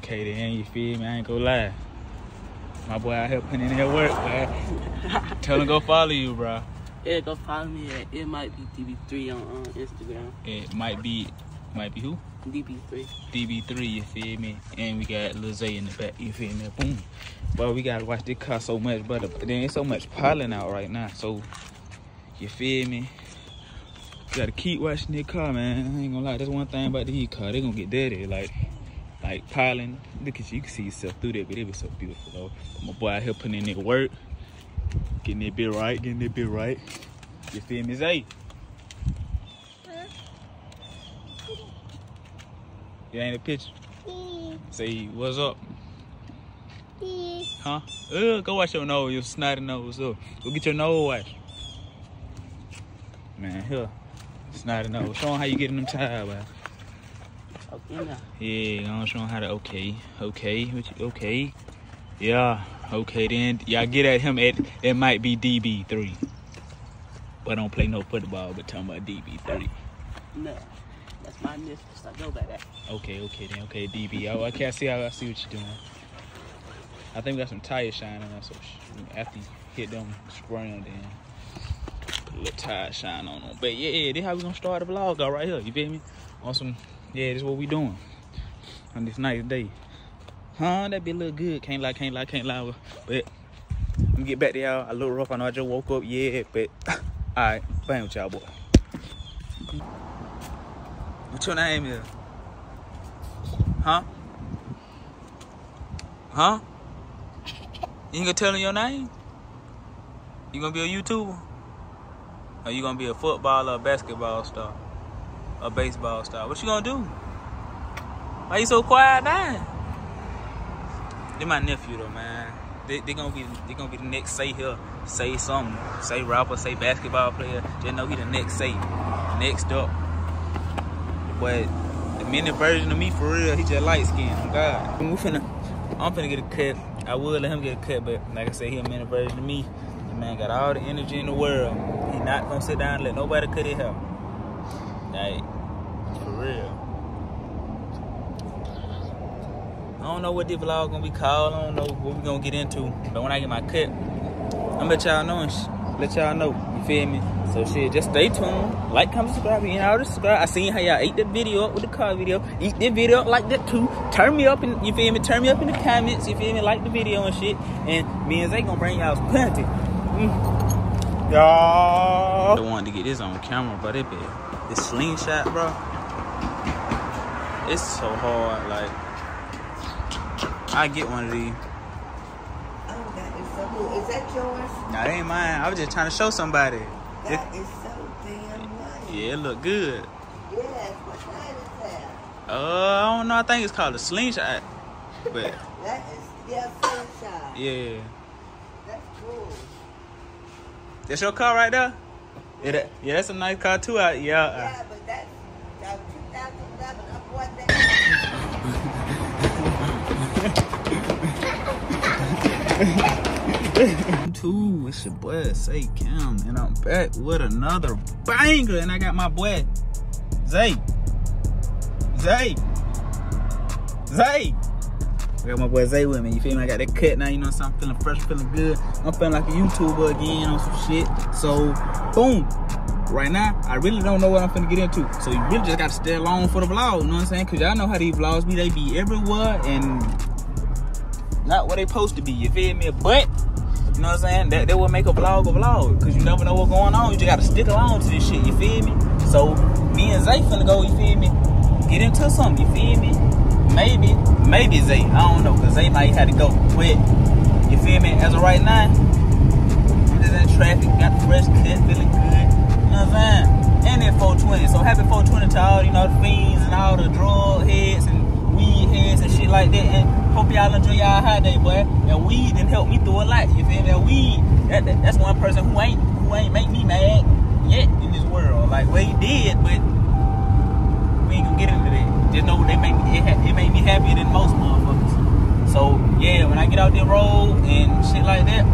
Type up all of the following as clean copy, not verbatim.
Okay then, you feel me? I ain't gonna lie. My boy out here putting in that work, man. Tell him go follow you, bro. Yeah, go follow me at It Might Be DB3 on Instagram. It might be who? DB3. DB3, you feel me? And we got Lil Zay in the back, you feel me? Boom. But we gotta watch this car so much, but there ain't so much pollen out right now, so you feel me? Gotta keep watching this car, man. I ain't gonna lie, that's one thing about these cars. They gonna get dirty, like pollen. Look at you can see yourself through there, but it was so beautiful though. My boy out here putting in that work, getting that bit right, You feel me, Zay? You ain't a picture? Say, what's up? Huh? Go wash your nose, your snotty nose up. Go get your nose washed. Man, here. Snotty nose. Show them how you get in them tires, man. Okay, now. Yeah, I'm gonna show them how to, okay. Yeah, okay then. Y'all get at him at, it might be DB3. But don't play no football, but talking about DB3. No. That's my mistress. I go by that. Okay, then. Okay, DB. I can't see how I see what you're doing. I think we got some tires shining on, so after you hit them spraying, then put a little tire shine on them. But yeah, this how we gonna start the vlog out right here. You feel me? On some, yeah, this is what we doing on this nice day. Huh? That be a little good. Can't lie. But let me get back to y'all. I look rough. I know I just woke up. Yeah, but all right, bang with y'all, boy. What your name is? Huh? You ain't gonna tell him your name? You gonna be a YouTuber? Or you gonna be a football or a basketball star? A baseball star? What you gonna do? Why you so quiet now? They my nephew though, man. They gonna be the next Say here. Say something. Say rapper, say basketball player. Just know he the next Say. Next up. But the mini version of me for real, he just light skinned. Oh God. I'm finna get a cut. I would let him get a cut, but like I said, he a mini version of me. The man got all the energy in the world. He not gonna sit down and let nobody cut his hair. Like, for real. I don't know what this vlog gonna be called. I don't know what we gonna get into. But when I get my cut, I'm gonna let y'all know and let y'all know. You feel me? So shit, just stay tuned. Like, comment, subscribe, and y'all subscribe. I seen how y'all ate that video up with the car video. Eat that video up like that too. Turn me up and you feel me? Turn me up in the comments. You feel me? Like the video and shit. And me and Zay gonna bring y'all some plenty. Y'all. I wanted to get this on camera, but it be this slingshot, bro. It's so hard. Like, I get one of these. Oh, that is so cool. Is that yours? Nah, that ain't mine. I was just trying to show somebody. That is so damn nice. Yeah, it look good. Yes, what kind is that? I don't know. I think it's called a slingshot. But that is, yeah, sunshine. yeah. That's cool. That's your car right there? Yeah, that's a nice car too. Yeah. Yeah, but that's 2011. I bought that. It's your boy SayyCam, and I'm back with another banger, and I got my boy Zay. I got my boy Zay with me. You feel me? I got that cut now. You know what I'm saying? I'm feeling fresh, feeling good. I'm feeling like a YouTuber again on some shit. So boom. Right now, I really don't know what I'm finna get into. So you really just gotta stay along for the vlog. You know what I'm saying? Cause y'all know how these vlogs be. They be everywhere and not what they supposed to be. You feel me? But you know what I'm saying? That will make a vlog. Cause you never know what's going on. You just gotta stick along to this shit. You feel me? So me and Zay finna go, you feel me? Get into something, you feel me? Maybe Zay. I don't know, cause Zay might have to go. But you feel me? As of right now, I'm just in traffic, got the fresh cut, feeling good. You know what I'm saying? And then 420. So happy 420 to all, you know, the fiends and all the drug heads and weed heads and shit like that. And hope y'all enjoy y'all hot day, boy. That weed done helped me through a lot. You feel me? That weed, that's one person who ain't make me mad yet in this world. Like, well, he did, but we ain't gonna get into that. Just know it made me happier than most motherfuckers. So yeah, when I get out the road and shit like that,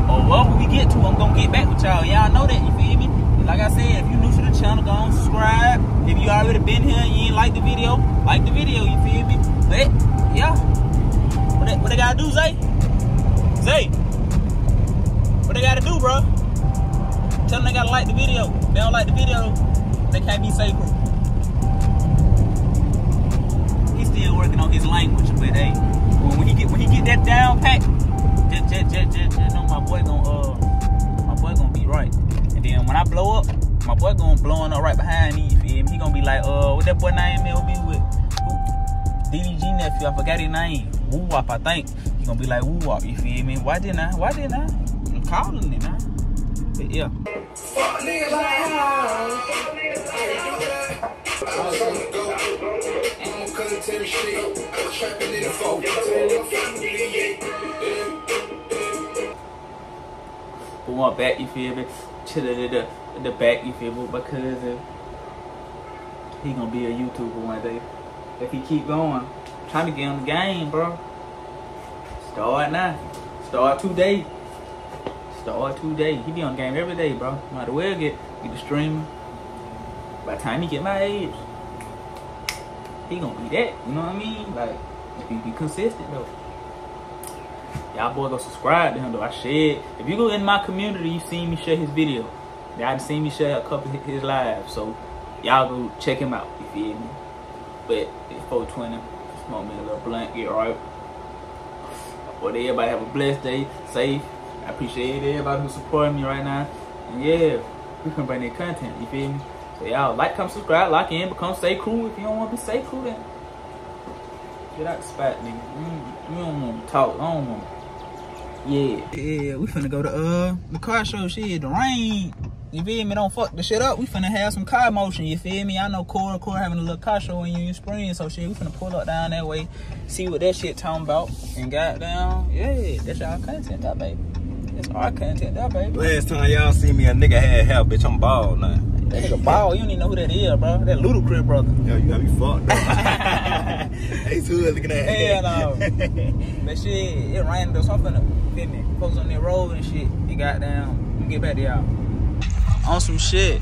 or wherever we get to, I'm gonna get back with y'all. Y'all know that, you feel me? Like I said, if you're new to the channel, go on subscribe. If you already been here and you ain't like the video, you feel me? But yeah. What they gotta do, Zay? Zay, what they gotta do, bro? Tell them they gotta like the video. If they don't like the video, they can't be SayyCrew. He's still working on his language, but hey, when he get that down pat, just know my boy gonna be right. And then when I blow up, my boy gonna blowing up right behind me. You feel me? He gonna be like, what that boy name is? Be with DDG nephew. I forgot his name. Woo Wop, I think. He gonna be like Woo Wop. You feel me? Why didn't I? I'm calling it now. But yeah. But one back, you feel me? To the back, you feel me? Because he gonna be a YouTuber one day. If he keep going, trying to get on the game, bro. Start now. Start today. He be on the game every day, bro. Might as well get the streaming. By the time he get my age, he gonna be that. You know what I mean? Like, if he be consistent though. Y'all boy go subscribe to him though. I shared. If you go in my community, you seen me share his video. Y'all seen me share a couple of his lives. So y'all go check him out. You feel me? But it's 420. Smoke me a little blunt, get right. But everybody have a blessed day, safe. I appreciate everybody who's supporting me right now. And yeah, we can bring that content, you feel me? So y'all like, comment, subscribe, lock in, become SayyCrew. If you don't want to be SayyCrew, then get out the spot, nigga. You don't want to talk, I don't want to. Yeah, we finna go to the car show. Shit, the rain, you feel me, don't fuck the shit up. We finna have some car motion, you feel me? I know Corey having a little car show in Union Springs, so shit, we finna pull up down that way, see what that shit talking about, and goddamn, yeah, that's y'all content, that baby. That's our content, that baby. Last time y'all see me, a nigga had hair, bitch, I'm bald now. That nigga bald, you don't even know who that is, bro. That Ludacris brother. Yo, you got me fucked up. Hey, too looking at hell no. But shit, it rained though, so I'm finna fit me. Folks on that road and shit. It got down. Let me get back to y'all. On some shit.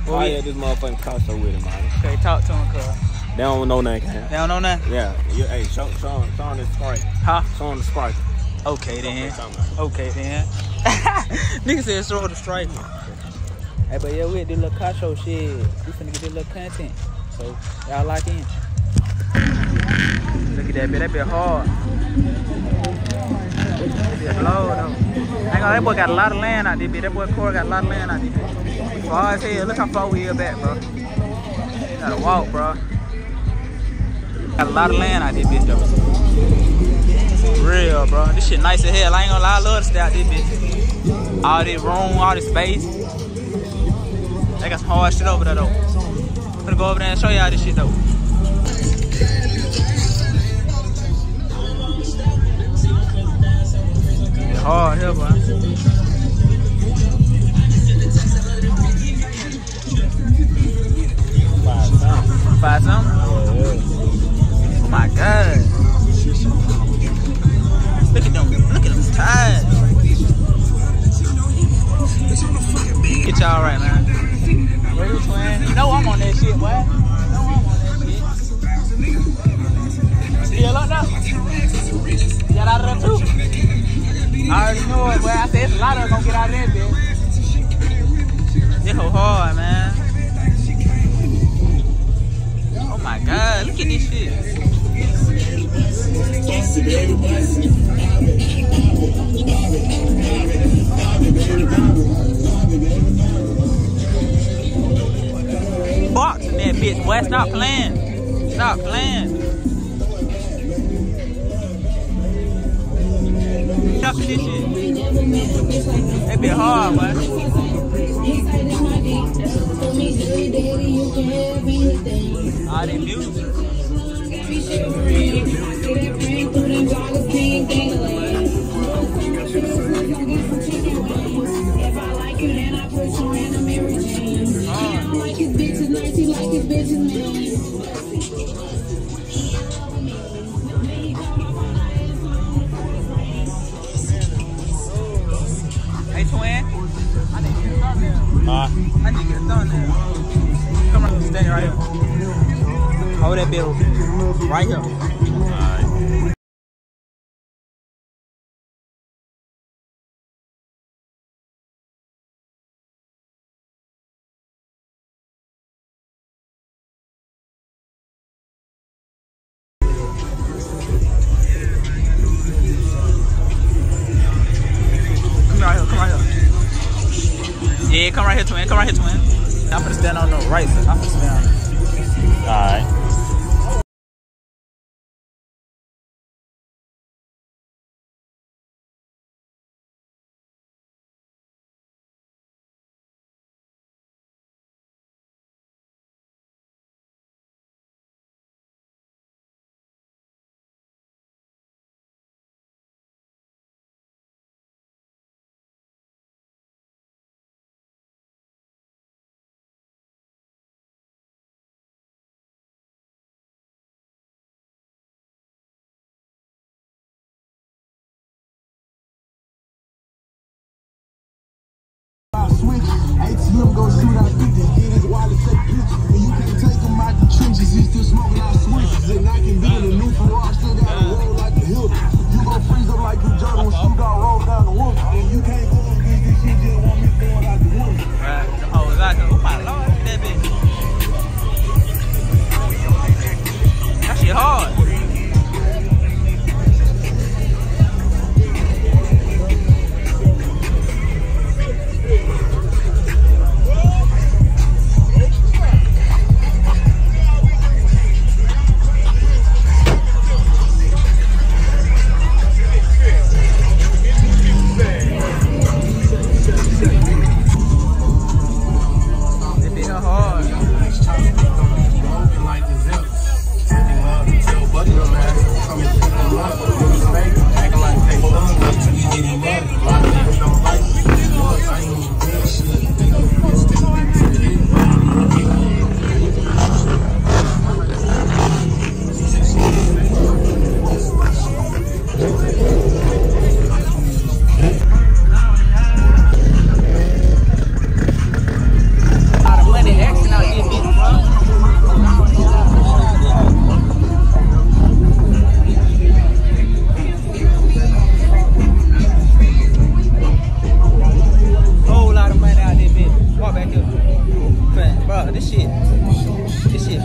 Oh yeah, this motherfucking car show with him, man. Okay, talk to him, cuz. They don't know nothing. They don't know nothing? Yeah. Hey, show him the Sprite. Huh? Show him the Sprite. Okay then. Okay then. Nigga said show the Sprite. Hey, but yeah, we at this little car show shit. We finna get this little content. So, y'all lock in. Look at that bit. That bit hard. That bit low, though. I ain't gonna, that boy got a lot of land out there, bitch. That boy Corey got a lot of land out there. Far as hell. Look how far we here back, bro. Gotta walk, bro. Got a lot of land out there, bitch, though. Real, bro. This shit nice as hell. I ain't gonna lie, I love to stay out this bitch. All this room, all this space. They got some hard shit over there though. I'm gonna go over there and show y'all this shit though. It's hard here, boy. 5 something? Oh my god. Look at them tires. Get y'all right, man. Where you twin? You know I'm on that shit, boy. You know I'm on that shit. Still up now? Get out of there too? I already know it, boy. I said it's a lot of them gonna get out of there, bitch. This whole hard, man. Oh my god, look at this shit. Boxing that bitch, boy. Stop playing. Stop playing. Stop this shit. That bit hard, boy. All that music. Hey twin, I need to get a thumbnail. I need to get a thumbnail. Come on. standing right here. Hold that bit right here. Alright. Come right here. Yeah, come right here, twin. Come right here, twin. I'm gonna stand on the right side. I'm gonna stand. Alright. Switch, ATM go shoot out 50, get his wallet, take pictures. And you can't take him out the trenches, he's still smoking out switches. And I can be in a new Ferrari, still got a roll like a hill. You gon' freeze up like you Jordan when Snoop Dogg rolls down the woods. And you can't go against this shit, just want me going out the woods. Right, the whole vodka. Oh my lord, that bitch. That shit hard.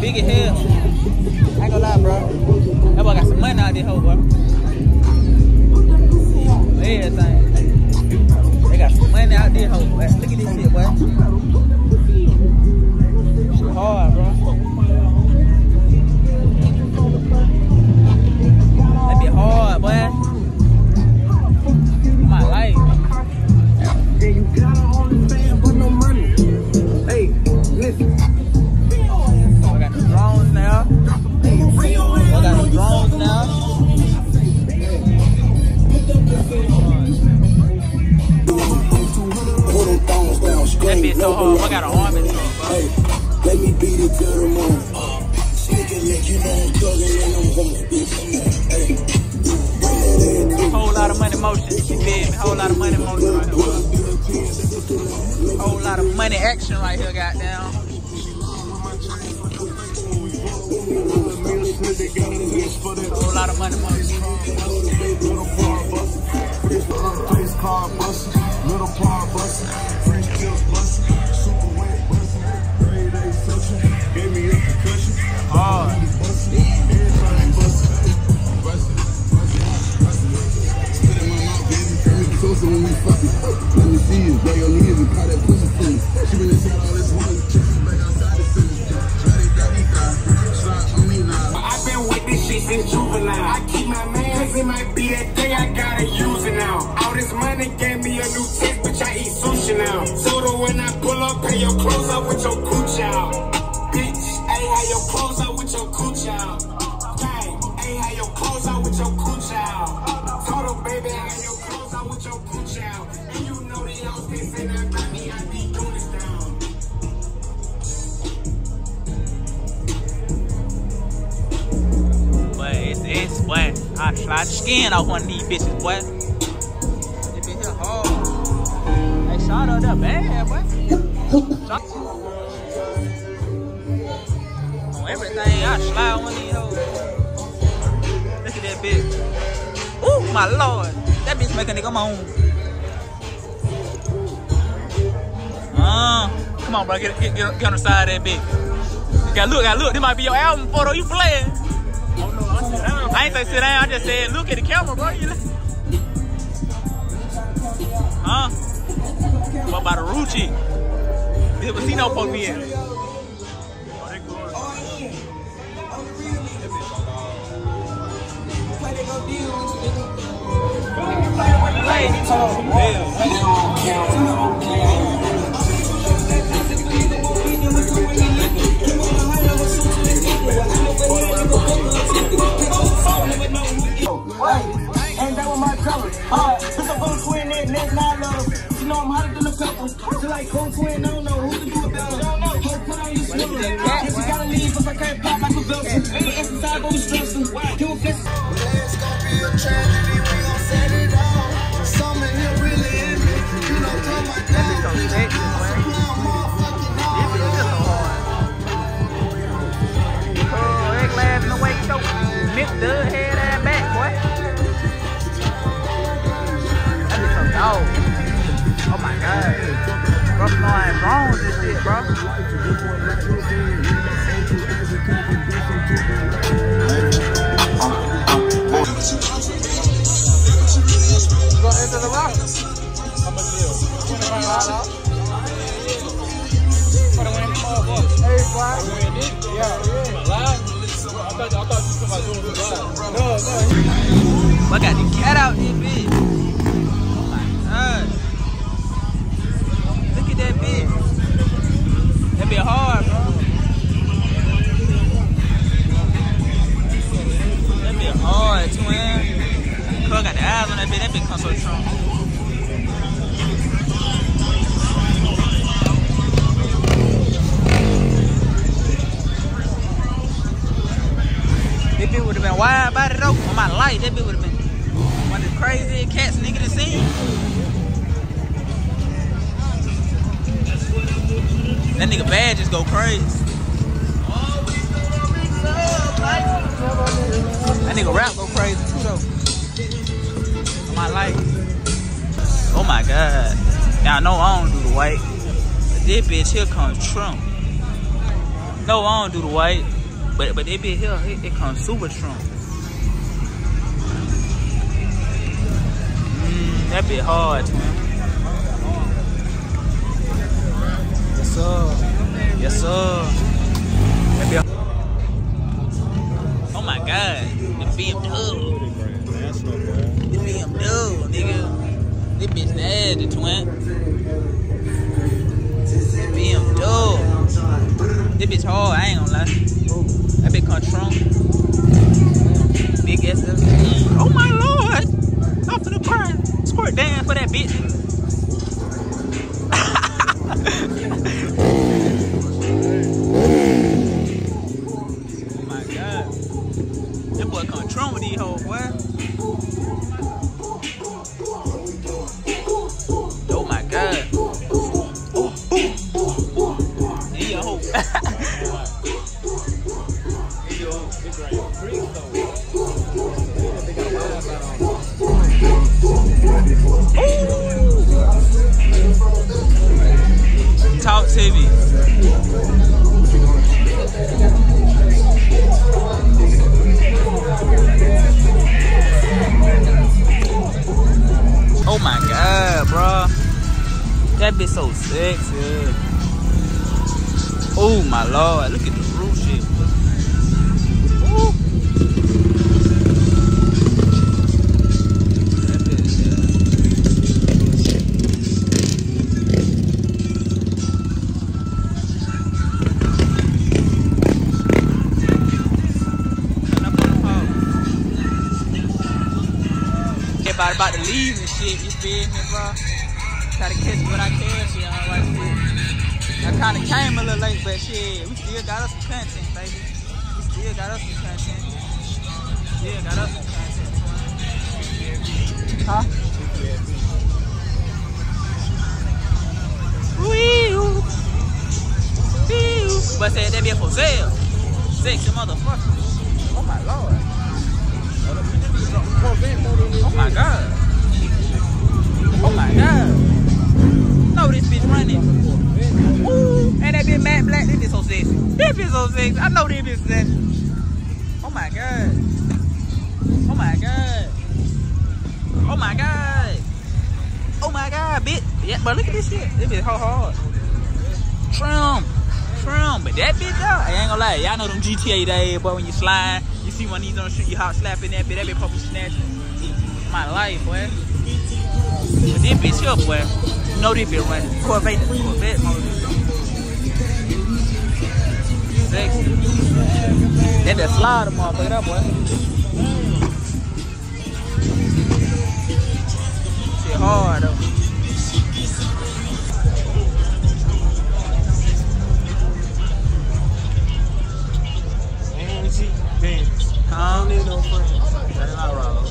Big as hell. I ain't gonna lie, bro. That boy got some money out there, hoe, boy. Everything. They got some money out there, hoe, boy. Look at this shit, boy. Shit hard, bro. That be hard, boy. My life. Yeah, you gotta understand, but no money. Hey, listen. Drones now. I got the drones now. That bitch so hard. I got an arm in it, bro. Let me beat it to the moon. Sneaking like you know I'm thugging and I'm home. Whole lot of money motion. You feel me? Whole lot of money motion right here. Whole lot of money action right here, goddamn. Whole lot of money, Face car bus, little car bus, French tips bus, super wet bus, grade A section, gave me a concussion. Hard. Everything bus, spit in my mouth, baby. Closer when we fucking. Let me see you, lay your knees and call that pussy for me. She been inside all this money, chicks back outside the city. I've been with this shit since juvenile. I keep my man, cause it might be that day I gotta use it now. All this money gave me a new taste, bitch, I eat sushi now. Soda when I pull up, pay your clothes up with your cooch out. Bitch, ayy, how your clothes out with your cooch out. Gang, ayy, how your clothes out with your cooch out. Total baby, how your clothes out with your cooch out. And you know they all this and I got me, I be doing this down. It's boy. I slide the skin off one of these bitches, boy. They been here hard. They shot up there bad, boy. Everything, I slide one of these hoes. Look at that bitch. Ooh, my lord. That bitch make a nigga moan. Come on, bro. Get on the side of that bitch. Gotta look. This might be your album photo. You playing. I ain't say sit down. I just said look at the camera, bro. You know? What about the Rucci? This Casino poke me in. Ain't that what my color? It's a boat twin in next 9 love. You know I'm hotter than a pepper. Feel like cold twin, I don't know who to do it better. Put on your snooker. If you gotta leave, cause I can't pop like a Wilson. Ain't exercise, but we stressing. You a fist. It's gonna be a tragedy, we gon' set it off. Summer here really in me. You know, come my dad. Glass in the way, so Miss Dud head ass back, boy. That be some dog. Oh my god. Bro, no, I ain't wrong with this shit, bro. Go into the rock. How much deal? $25. For the winning motherfucker. Hey, why? Yeah. Live? I thought you were doing it live. No. I got the cat out there, bitch. Oh my god. Look at that bitch. That be hard, bro. That be hard, twin. Cuz got the eyes on that bitch. That bitch comes so strong. That bitch would have been wide body though. On my life, that bitch would have been one of the craziest cats nigga to see. That nigga bad just go crazy. That nigga rap go crazy too though. On my life. Oh my god. Now I know I don't do the white. But this bitch here comes Trump. No, I don't do the white. But that bitch here, it comes super strong. That bit hard, man. Yes, sir. Yes, sir. That bit. Oh my god. The BMW. The BMW, nigga. This bitch nasty, twin. The BMW. This bitch hard, I ain't gonna lie. That bitch come strong. Big SSG. Oh my lord! I'm finna cry. Squirt down for that bitch. Oh my god. That boy come strong with these hoes, boy. Oh my god. There you go. Talk to me. Oh my god, bro. That bitch so sexy. Oh my lord, look at the roof shit. Ooh. That bitch, yeah. Everybody about to leave and shit, you feel me, bro? Try to catch what I can, shit, right here. I kinda came a little late, but shit, we still got us some content, baby. We still got us some content. Still got us some content. Huh? Wee-oo. Wee-oo. But said that be for sale. sexy motherfucker. Oh my lord. Oh my god. Oh my god. No, this bitch running. Ooh, and that bitch matte black. This bitch so sexy. This bitch so sexy. I know this bitch sexy. Oh my god. Oh my god. Oh my god. Oh my god, bitch. Yeah, but look at this shit. This bitch hard. Trim. But that bitch though, I ain't gonna lie. Y'all know them GTA days, boy, when you slide, you see one of these don't shoot you hot slapping that bitch probably snatching. My life, boy. But this bitch here, boy. You know this bitch running. Corvette mode. Sexy. That slider motherfucker, that boy. Shit hard though. I don't need no friends. That's not wrong.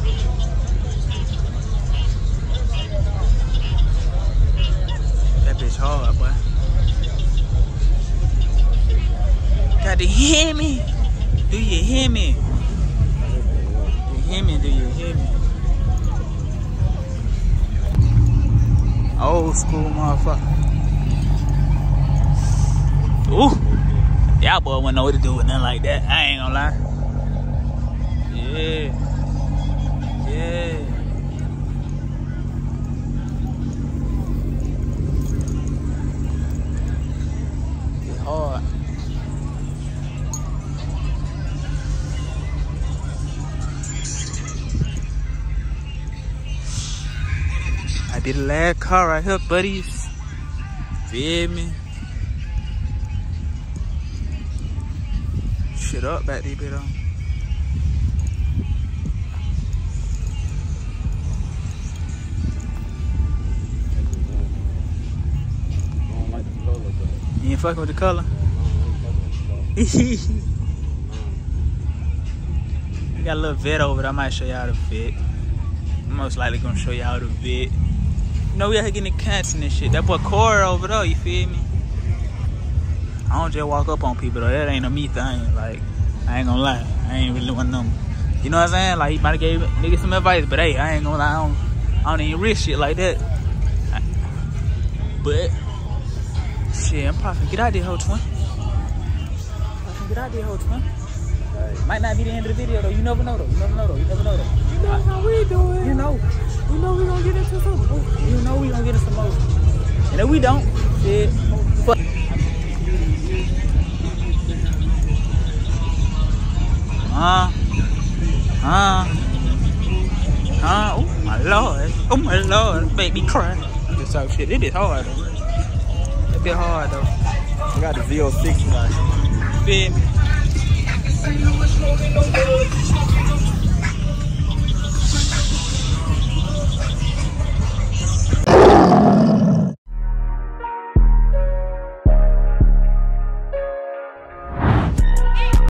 That bitch hard, boy. Got to hear me? Do you hear me? Do you hear me? Do you hear me? Old school motherfucker. Ooh. Y'all boy wouldn't know what to do with nothing like that. I ain't gonna lie. Yeah. Yeah. It's hard. I did the last car right here, buddies. Feel me? Shit up back there, bit on. You ain't fucking with the color? You got a little vet over there. I might show y'all the fit. I'm most likely gonna show y'all the vet. You know, we out here getting the cats and shit. That boy Corey over there, you feel me? I don't just walk up on people though. That ain't a me thing. Like, I ain't gonna lie. I ain't really one of them. You know what I'm saying? Like, he might have gave niggas some advice, but hey, I ain't gonna lie. I don't even risk shit like that. But shit, I'm probably finna get out there, whole twin. Might not be the end of the video though. You never know though. You never know though. You know how we doing. You know we gonna get into something. You know we gonna get into some more. And if we don't, shit, fuck. Oh my lord, make me cry. This type of shit. It is hard though. It be hard though. I got the Z06 guy. Feel me?